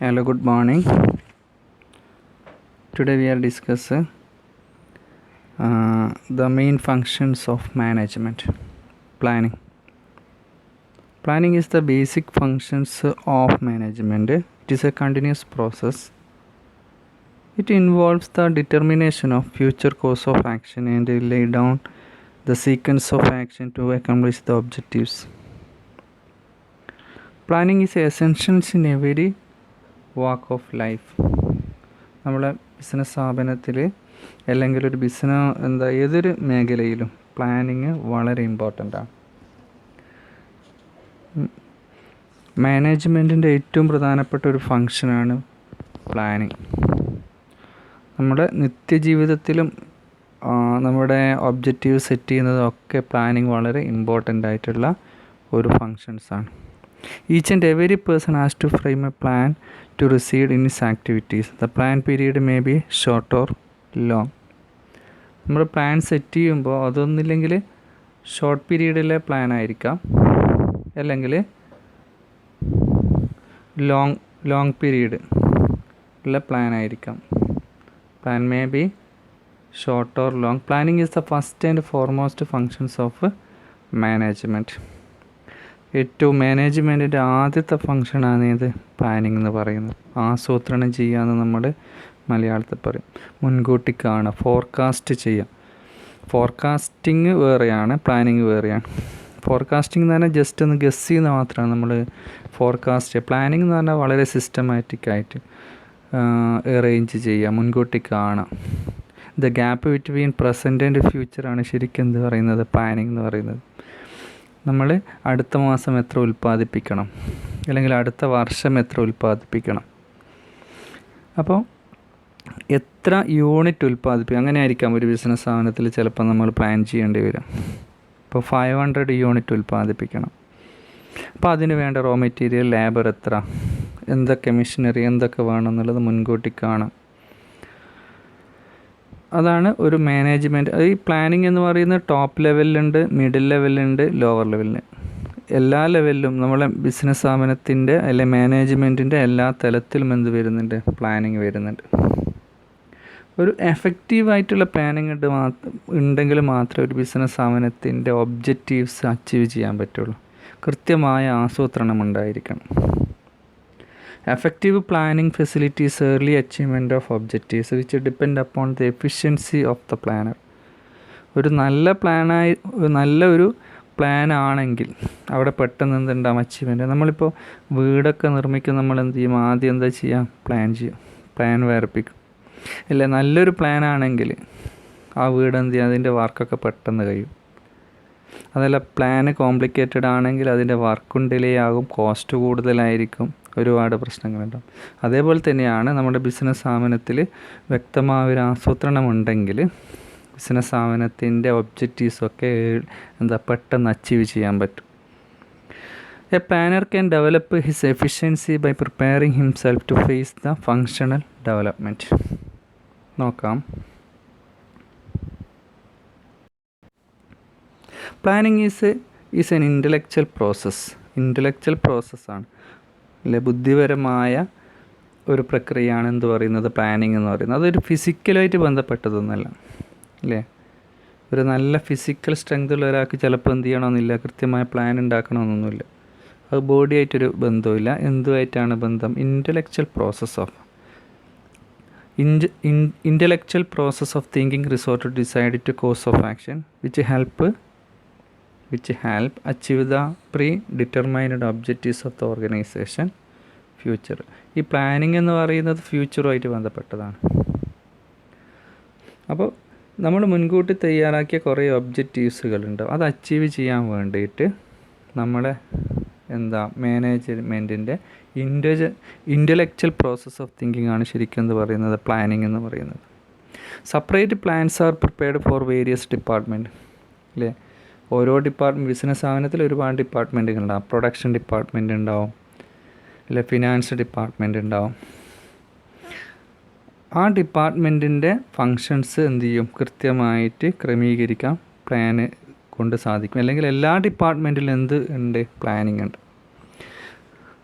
Hello, good morning. Today we are discussing the main functions of management. Planning. Planning is the basic functions of management. It is a continuous process. It involves the determination of future course of action and lay down the sequence of action to accomplish the objectives. Planning is essential in every walk of life. നമ്മളെ business സ്ഥാപനത്തിൽ അല്ലെങ്കിൽ ഒരു ഏതൊരു മേഖലയിലും planning വളരെ important ആണ്. മാനേജ്മെൻറ്റിൻ്റെ ഏറ്റവും പ്രധാനപ്പെട്ട ഒരു ഫങ്ഷനാണ് പ്ലാനിങ്. നമ്മുടെ നിത്യജീവിതത്തിലും നമ്മുടെ ഒബ്ജക്റ്റീവ് സെറ്റ് ചെയ്യുന്നതൊക്കെ പ്ലാനിങ് വളരെ ഇമ്പോർട്ടൻ്റ് ആയിട്ടുള്ള ഒരു ഫങ്ഷൻസാണ്. Each and every person has to frame a plan to proceed in his activities. The plan period may be short or long. നമ്മൾ പ്ലാൻ സെറ്റ് ചെയ്യുമ്പോൾ അതൊന്നില്ലെങ്കിൽ ഷോർട്ട് പീരീഡിലെ പ്ലാൻ ആയിരിക്കാം, അല്ലെങ്കിൽ ലോങ് പീരീഡ് ഉള്ള plan ആയിരിക്കാം. Plan may be short or long. Planning is the first and foremost functions of management. ഏറ്റവും മാനേജ്മെൻറ്റിൻ്റെ ആദ്യത്തെ ഫങ്ഷനാണ് ഇത് planning എന്ന് പറയുന്നത്. ആസൂത്രണം ചെയ്യാമെന്ന് നമ്മൾ മലയാളത്തിൽ പറയും. മുൻകൂട്ടി കാണുക, ഫോർകാസ്റ്റ് ചെയ്യുക. ഫോർകാസ്റ്റിംഗ് വേറെയാണ്, പ്ലാനിങ് വേറെയാണ്. ഫോർകാസ്റ്റിംഗ് എന്ന് പറഞ്ഞാൽ ജസ്റ്റ് ഒന്ന് ഗസ് ചെയ്യുന്ന മാത്രമാണ് നമ്മൾ ഫോർകാസ്റ്റ്. പ്ലാനിങ് എന്ന് പറഞ്ഞാൽ വളരെ സിസ്റ്റമാറ്റിക്കായിട്ട് അറേഞ്ച് ചെയ്യുക, മുൻകൂട്ടി കാണുക. The gap between present and ഫ്യൂച്ചറാണ് ശരിക്കും എന്ത് പറയുന്നത്, പ്ലാനിങ് എന്ന് പറയുന്നത്. നമ്മൾ അടുത്ത മാസം എത്ര ഉൽപ്പാദിപ്പിക്കണം, അല്ലെങ്കിൽ അടുത്ത വർഷം എത്ര ഉൽപ്പാദിപ്പിക്കണം, അപ്പോൾ എത്ര യൂണിറ്റ് ഉൽപ്പാദിപ്പിക്കണം, അങ്ങനെ ആയിരിക്കാം ഒരു ബിസിനസ് സ്ഥാപനത്തിൽ ചിലപ്പോൾ നമ്മൾ പ്ലാൻ ചെയ്യേണ്ടി വരും. ഇപ്പോൾ 500 യൂണിറ്റ് ഉൽപ്പാദിപ്പിക്കണം. അപ്പോൾ അതിന് വേണ്ട റോ മെറ്റീരിയൽ, ലേബർ എത്ര, എന്തൊക്കെ മെഷീനറി എന്തൊക്കെ വേണം എന്നുള്ളത് മുൻകൂട്ടി കാണാം. അതാണ് ഒരു മാനേജ്മെൻറ്റ്. ഈ പ്ലാനിങ് എന്ന് പറയുന്നത് ടോപ്പ് ലെവലിലുണ്ട്, മിഡിൽ ലെവലിലുണ്ട്, ലോവർ ലെവലിൽ. എല്ലാ ലെവലിലും നമ്മളെ ബിസിനസ് സ്ഥാപനത്തിൻ്റെ അല്ലെ മാനേജ്മെൻറ്റിൻ്റെ എല്ലാ തലത്തിലും എന്ത് വരുന്നുണ്ട്, പ്ലാനിങ് വരുന്നുണ്ട്. ഒരു എഫക്റ്റീവായിട്ടുള്ള പ്ലാനിങ് ഉണ്ടെങ്കിൽ മാത്രമേ ഒരു ബിസിനസ് സ്ഥാപനത്തിൻ്റെ ഒബ്ജക്റ്റീവ്സ് അച്ചീവ് ചെയ്യാൻ പറ്റുള്ളൂ. കൃത്യമായ ആസൂത്രണം ഉണ്ടായിരിക്കണം. Effective planning facilitates early achievement of objectives which depend upon the efficiency of the planner. ഒരു നല്ലൊരു പ്ലാൻ ആണെങ്കിൽ അവിടെ പെട്ടെന്ന് എന്തുണ്ടാകും, അച്ചീവ്മെൻറ്റ്. നമ്മളിപ്പോൾ വീടൊക്കെ നിർമ്മിക്കും, നമ്മൾ എന്ത് ചെയ്യും, ആദ്യം എന്താ ചെയ്യുക, പ്ലാൻ ചെയ്യും, പ്ലാൻ വരപ്പിക്കും. ഇല്ല, നല്ലൊരു പ്ലാൻ ആണെങ്കിൽ ആ വീട് എന്ത് ചെയ്യും, അതിൻ്റെ വർക്കൊക്കെ പെട്ടെന്ന് കഴിയും. അതല്ല, പ്ലാന് കോംപ്ലിക്കേറ്റഡ് ആണെങ്കിൽ അതിൻ്റെ വർക്കും ഡിലേ ആകും, കോസ്റ്റ് കൂടുതലായിരിക്കും, ഒരുപാട് പ്രശ്നങ്ങളുണ്ടാകും. അതേപോലെ തന്നെയാണ് നമ്മുടെ ബിസിനസ് സ്ഥാപനത്തിൽ വ്യക്തമായ ഒരു ആസൂത്രണം ഉണ്ടെങ്കിൽ ബിസിനസ് സ്ഥാപനത്തിൻ്റെ ഒബ്ജക്റ്റീവ്സൊക്കെ പെട്ടെന്ന് അച്ചീവ് ചെയ്യാൻ പറ്റും. A planner can develop his efficiency by preparing himself to face the functional development. നോക്കാം. പ്ലാനിങ് ഈസ് എൻ ഇൻ്റലക്ച്വൽ പ്രോസസ്സാണ്, അല്ലെ, ബുദ്ധിപരമായ ഒരു പ്രക്രിയയാണ് എന്ത് പറയുന്നത്, പ്ലാനിങ് എന്ന് പറയുന്നത്. അതൊരു ഫിസിക്കലായിട്ട് ബന്ധപ്പെട്ടതൊന്നുമല്ല, അല്ലേ. ഒരു നല്ല ഫിസിക്കൽ സ്ട്രെങ്ത് ഉള്ള ഒരാൾക്ക് ചിലപ്പോൾ എന്ത് ചെയ്യണമെന്നില്ല, കൃത്യമായ പ്ലാൻ ഉണ്ടാക്കണമെന്നൊന്നുമില്ല. അത് ബോഡിയായിട്ടൊരു ബന്ധമില്ല. എന്തുമായിട്ടാണ് ബന്ധം, intellectual process of thinking resort to decide to course of action which help achieve the pre-determined objectives of the organization future. ഈ പ്ലാനിങ് എന്ന് പറയുന്നത് ഫ്യൂച്ചറുമായിട്ട് ബന്ധപ്പെട്ടതാണ്. അപ്പോൾ നമ്മൾ മുൻകൂട്ടി തയ്യാറാക്കിയ കുറേ ഒബ്ജക്റ്റീവ്സുകളുണ്ട്. അത് അച്ചീവ് ചെയ്യാൻ വേണ്ടിയിട്ട് നമ്മളെ മാനേജ്മെൻറ്റിൻ്റെ ഇൻ്റലക്ച്വൽ പ്രോസസ് ഓഫ് തിങ്കിങ് ആണ് ശരിക്കും എന്ന് പറയുന്നത് പ്ലാനിങ് എന്ന് പറയുന്നത്. Separate plans are prepared for various department, അല്ലേ. ഓരോ ബിസിനസ് സ്ഥാപനത്തിൽ ഒരുപാട് ഡിപ്പാർട്ട്മെൻറ്റുകളുണ്ടാവും. പ്രൊഡക്ഷൻ ഡിപ്പാർട്ട്മെൻറ്റ് ഉണ്ടാവും, അല്ലെ ഫിനാൻസ് ഡിപ്പാർട്ട്മെൻറ്റ് ഉണ്ടാവും. ആ ഡിപ്പാർട്ട്മെൻറ്റിൻ്റെ ഫങ്ഷൻസ് എന്ത് ചെയ്യും, കൃത്യമായിട്ട് ക്രമീകരിക്കാൻ പ്ലാന് കൊണ്ട് സാധിക്കും. അല്ലെങ്കിൽ എല്ലാ ഡിപ്പാർട്ട്മെൻറ്റിലും എന്ത് ഉണ്ട്, പ്ലാനിങ് ഉണ്ട്.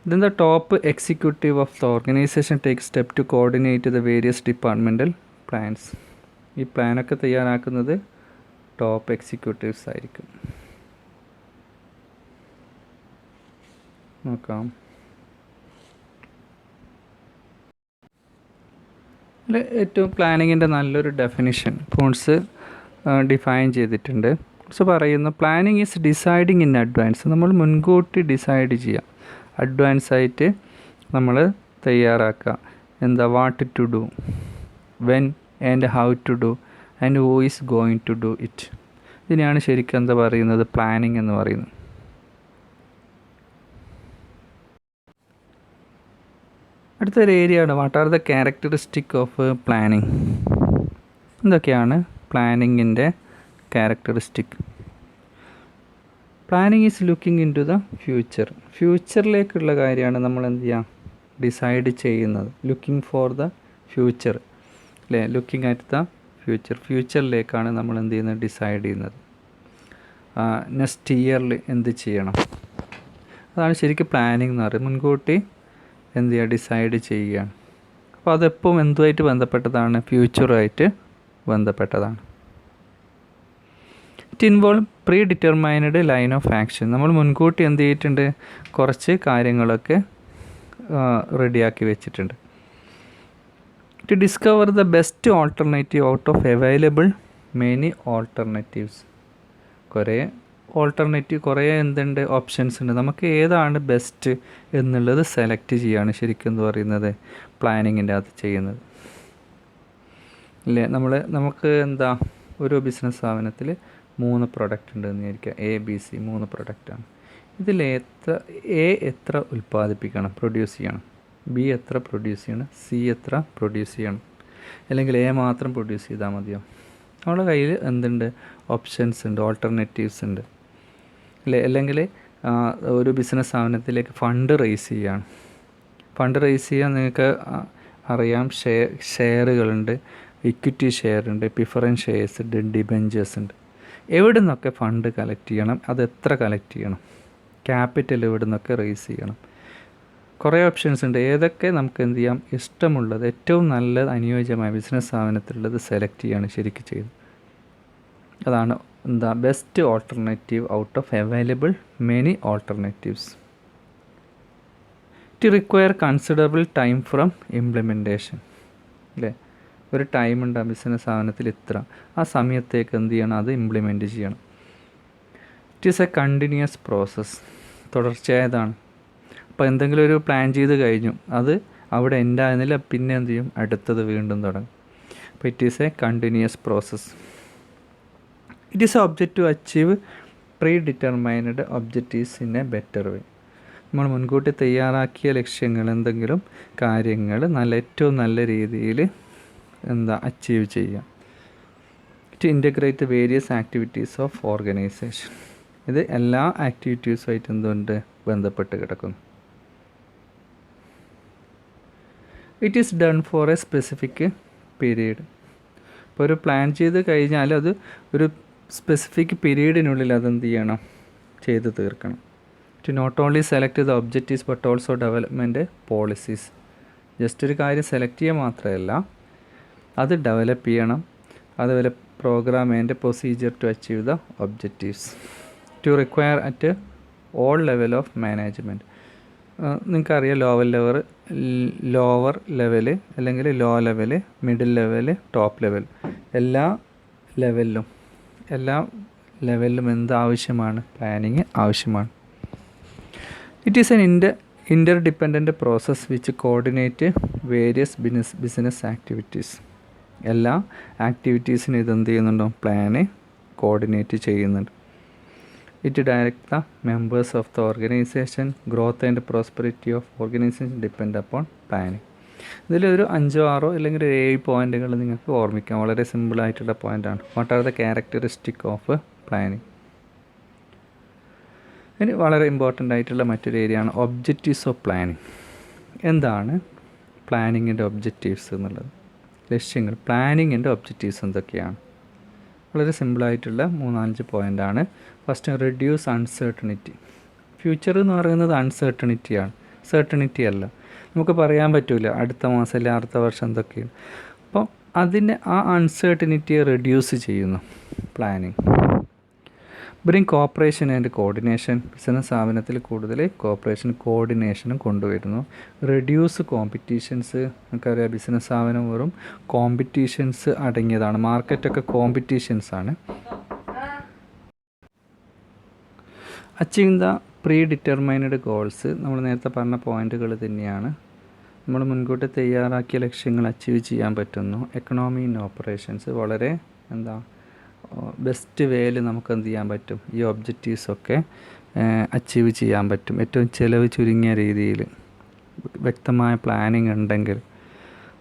Then the top executive of the organization takes step to coordinate the various departmental plans. ഈ പ്ലാനൊക്കെ തയ്യാറാക്കുന്നത് ടോപ്പ് എക്സിക്യൂട്ടീവ്സ് ആയിരിക്കും. നോക്കാം. അതിൽ ഏറ്റവും പ്ലാനിങ്ങിൻ്റെ നല്ലൊരു ഡെഫിനിഷൻ പോൺസ് ഡിഫൈൻ ചെയ്തിട്ടുണ്ട്. പോൺസ് പറയുന്നു planning is deciding in advance. നമ്മൾ മുൻകൂട്ടി ഡിസൈഡ് ചെയ്യുക, അഡ്വാൻസ് ആയിട്ട് നമ്മൾ തയ്യാറാക്കുക. എന്താ, what to do, when and how to do and who is going to do it. ഇതിനെയാണ് ശരിക്കും എന്താ പറയുന്നത്, പ്ലാനിങ് എന്ന് പറയുന്നത്. അടുത്തൊരു ഏരിയയാണ് what are the characteristic of planning. എന്തൊക്കെയാണ് പ്ലാനിങ്ങിൻ്റെ characteristic? Planning is looking in to the future. ഫ്യൂച്ചറിലേക്കുള്ള കാര്യമാണ് നമ്മൾ എന്ത് ചെയ്യുക, ഡിസൈഡ് ചെയ്യുന്നത്. ലുക്കിംഗ് ഫോർ ദ ഫ്യൂച്ചർ അല്ലേ, ലുക്കിംഗ് അറ്റ് ദ ഫ്യൂച്ചർ. ഫ്യൂച്ചറിലേക്കാണ് നമ്മൾ എന്ത് ചെയ്യുന്നത്, ഡിസൈഡ് ചെയ്യുന്നത്. നെക്സ്റ്റ് ഇയറിൽ എന്ത് ചെയ്യണം, അതാണ് ശരിക്കും പ്ലാനിങ് എന്ന് പറയുന്നത്. മുൻകൂട്ടി എന്ത് ചെയ്യുക, ഡിസൈഡ് ചെയ്യുകയാണ്. അപ്പോൾ അതെപ്പോഴും എന്തുമായിട്ട് ബന്ധപ്പെട്ടതാണ്, ഫ്യൂച്ചറുമായിട്ട് ബന്ധപ്പെട്ടതാണ്. It involve pre determined line of action. നമ്മൾ മുൻകൂട്ടി എന്ത് ചെയ്തിട്ടുണ്ട്, കുറച്ച് കാര്യങ്ങളൊക്കെ റെഡിയാക്കി വെച്ചിട്ടുണ്ട്. To discover the best alternative out of available many alternatives. കുറേ എന്തുണ്ട്, ഓപ്ഷൻസ് ഉണ്ട്. നമുക്ക് ഏതാണ് ബെസ്റ്റ് എന്നുള്ളത് സെലക്ട് ചെയ്യുകയാണ് ശരിക്കും എന്ന് പറയുന്നത് പ്ലാനിങ്ങിൻ്റെ അകത്ത് ചെയ്യുന്നത് ഇല്ലേ. നമുക്ക് എന്താ, ഒരു ബിസിനസ് സ്ഥാപനത്തിൽ 3 പ്രൊഡക്റ്റ് ഉണ്ടെന്ന് വിചാരിക്കുക, ABC 3 പ്രൊഡക്റ്റാണ്. ഇതിൽ എത്ര ഉൽപ്പാദിപ്പിക്കണം, പ്രൊഡ്യൂസ് ചെയ്യണം, B എത്ര പ്രൊഡ്യൂസ് ചെയ്യണം, C എത്ര പ്രൊഡ്യൂസ് ചെയ്യണം, അല്ലെങ്കിൽ A മാത്രം പ്രൊഡ്യൂസ് ചെയ്താൽ മതിയോ? നമ്മുടെ കയ്യിൽ എന്തുണ്ട്, ഓപ്ഷൻസ് ഉണ്ട്, ഓൾട്ടർനേറ്റീവ്സ് ഉണ്ട് അല്ലേ. അല്ലെങ്കിൽ ഒരു ബിസിനസ് സ്ഥാപനത്തിലേക്ക് ഫണ്ട് റേസ് ചെയ്യുകയാണ്. ഫണ്ട് റേസ് ചെയ്യാൻ നിങ്ങൾക്ക് അറിയാം, ഷെയറുകളുണ്ട്, ഇക്വിറ്റി ഷെയർ ഉണ്ട്, പ്രിഫറൻസ് ഷെയർസ് ഉണ്ട്, ഡിബെഞ്ചേഴ്സ് ഉണ്ട്. എവിടെ നിന്നൊക്കെ ഫണ്ട് കളക്ട് ചെയ്യണം, അത് എത്ര കളക്ട് ചെയ്യണം, ക്യാപിറ്റൽ എവിടെ നിന്നൊക്കെ റേസ് ചെയ്യണം, കുറേ ഓപ്ഷൻസ് ഉണ്ട്. ഏതൊക്കെ നമുക്ക് എന്ത് ചെയ്യാം, ഇഷ്ടമുള്ളത്, ഏറ്റവും നല്ലത് അനുയോജ്യമായ ബിസിനസ് സ്ഥാപനത്തിലുള്ളത് സെലക്ട് ചെയ്യാണ് ശരിക്കും ചെയ്തത്. അതാണ് എന്താ, best alternative out of available many alternatives. It require considerable time from implementation അല്ലേ. ഒരു ടൈം ഉണ്ട് ആ ബിസിനസ് സ്ഥാപനത്തിൽ ഇത്ര, ആ സമയത്തേക്ക് എന്ത് ചെയ്യണം, അത് ഇംപ്ലിമെൻറ്റ് ചെയ്യണം. It is a continuous process, തുടർച്ചയായതാണ്. അപ്പോൾ എന്തെങ്കിലും ഒരു പ്ലാൻ ചെയ്ത് കഴിഞ്ഞു, അത് അവിടെ എൻഡ് ആകുന്നില്ല, പിന്നെ എന്ത് ചെയ്യും, അടുത്തത് വീണ്ടും തുടങ്ങും. അപ്പോൾ it is a continuous process. It is a object to achieve pre determined objectives in a better way. നമ്മൾ മുൻകൂട്ടി തയ്യാറാക്കിയ ലക്ഷ്യങ്ങൾ, എന്തെങ്കിലും കാര്യങ്ങൾ ഏറ്റവും നല്ല രീതിയിൽ അച്ചീവ് ചെയ്യാം. To integrate various activities of organization. ഇത് എല്ലാ ആക്ടിവിറ്റീസുമായിട്ട് എന്തുകൊണ്ട് ബന്ധപ്പെട്ട് കിടക്കുന്നു. It is done for a specific period. ഇപ്പോൾ ഒരു പ്ലാൻ ചെയ്ത് കഴിഞ്ഞാൽ അത് ഒരു സ്പെസിഫിക് പീരീഡിനുള്ളിൽ അതെന്ത് ചെയ്യണം, ചെയ്ത് തീർക്കണം. To not only select the objectives but also development policies. Just ഒരു കാര്യം സെലക്ട് ചെയ്യുക മാത്രമല്ല, അത് ഡെവലപ്പ് ചെയ്യണം. അതുപോലെ program and procedure to achieve the objectives. To require at all level of management. നിങ്ങൾക്കറിയാം, ലോവർ ലെവല് അല്ലെങ്കിൽ low level, middle level, top level, എല്ലാ ലെവലിലും എന്ത് ആവശ്യമാണ്, പ്ലാനിങ് ആവശ്യമാണ്. It is an interdependent process which coordinate various business activities. എല്ലാ ആക്ടിവിറ്റീസിനും ഇതെന്ത് ചെയ്യുന്നുണ്ടോ, പ്ലാന് കോർഡിനേറ്റ് ചെയ്യുന്നുണ്ട്. It direct the members of the organisation. Growth and prosperity of organisation depend upon planning. ഇതിലൊരു 5 6 അല്ലെങ്കിൽ 7 പോയിൻറ്റുകൾ നിങ്ങൾക്ക് ഓർമ്മിക്കാം. വളരെ സിമ്പിളായിട്ടുള്ള പോയിൻ്റാണ്. What are the characteristic of planning. ഇനി വളരെ ഇമ്പോർട്ടൻ്റ് ആയിട്ടുള്ള മറ്റൊരു ഏരിയയാണ് ഒബ്ജക്റ്റീവ്സ് ഓഫ് പ്ലാനിങ്. എന്താണ് പ്ലാനിങ്ങിൻ്റെ ഒബ്ജക്റ്റീവ്സ് എന്നുള്ളത്, ലക്ഷ്യങ്ങൾ. പ്ലാനിങ്ങിൻ്റെ ഒബ്ജക്റ്റീവ്സ് എന്തൊക്കെയാണ്? വളരെ സിമ്പിളായിട്ടുള്ള 3-5 പോയിൻ്റാണ്. First, reduce uncertainty. ഫ്യൂച്ചർ എന്ന് പറയുന്നത് അൺസർട്ടണിറ്റിയാണ്. സെർട്ടണിറ്റി അല്ല, നമുക്ക് പറയാൻ പറ്റില്ല അടുത്ത മാസം അല്ലെങ്കിൽ അടുത്ത വർഷം എന്തൊക്കെയാണ്. അപ്പോൾ അതിൻ്റെ ആ അൺസർട്ടനിറ്റിയെ റെഡ്യൂസ് ചെയ്യുന്നു planning. Bring cooperation and coordination, business സ്ഥാപനത്തിൽ കൂടുതൽ കോപ്പറേഷൻ കോർഡിനേഷനും കൊണ്ടുവരുന്നു. റെഡ്യൂസ് കോമ്പറ്റീഷൻസ്, നമുക്കറിയാം ബിസിനസ് സ്ഥാപനം വെറും കോമ്പറ്റീഷൻസ് അടങ്ങിയതാണ്, മാർക്കറ്റൊക്കെ കോമ്പറ്റീഷൻസാണ്. Achieve the predetermined goals, നമ്മൾ നേരത്തെ പറഞ്ഞ പോയിന്റുകൾ തന്നെയാണ്. നമ്മൾ മുൻകൂട്ടി തയ്യാറാക്കിയ ലക്ഷ്യങ്ങൾ അച്ചീവ് ചെയ്യാൻ പറ്റുന്നു. എക്കണോമി ഇൻ ഓപ്പറേഷൻസ്, വളരെ ബെസ്റ്റ് വേയിൽ നമുക്ക് എന്ത് ചെയ്യാൻ പറ്റും, ഈ ഒബ്ജക്റ്റീവ്സൊക്കെ അച്ചീവ് ചെയ്യാൻ പറ്റും. ഏറ്റവും ചിലവ് ചുരുങ്ങിയ രീതിയിൽ വ്യക്തമായ പ്ലാനിങ് ഉണ്ടെങ്കിൽ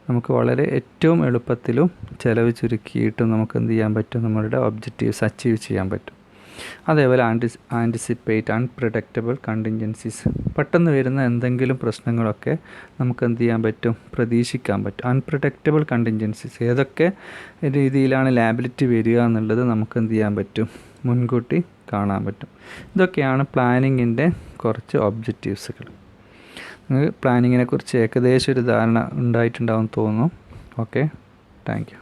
നമുക്ക് വളരെ ഏറ്റവും എളുപ്പത്തിലും ചിലവ് ചുരുക്കിയിട്ടും നമുക്ക് എന്ത് ചെയ്യാൻ പറ്റും, നമ്മളുടെ ഒബ്ജക്റ്റീവ്സ് അച്ചീവ് ചെയ്യാൻ പറ്റും. അതേപോലെ ആൻറ്റിസിപ്പേറ്റ് അൺപ്രഡിക്റ്റബിൾ കണ്ടിൻജൻസീസ്, പെട്ടെന്ന് വരുന്ന എന്തെങ്കിലും പ്രശ്നങ്ങളൊക്കെ നമുക്ക് എന്ത് ചെയ്യാൻ പറ്റും, പ്രതീക്ഷിക്കാൻ പറ്റും. അൺപ്രഡിക്റ്റബിൾ കണ്ടിൻജൻസീസ്, ഏതൊക്കെ രീതിയിലാണ് ലാബിലിറ്റി വരിക എന്നുള്ളത് നമുക്ക് എന്ത് ചെയ്യാൻ പറ്റും, മുൻകൂട്ടി കാണാൻ പറ്റും. ഇതൊക്കെയാണ് പ്ലാനിങ്ങിൻ്റെ കുറച്ച് ഒബ്ജക്റ്റീവ്സുകൾ. നിങ്ങൾക്ക് പ്ലാനിങ്ങിനെ കുറിച്ച് ഏകദേശം ഒരു ധാരണ ഉണ്ടായിട്ടുണ്ടാവും തോന്നുന്നു. Okay, thank you.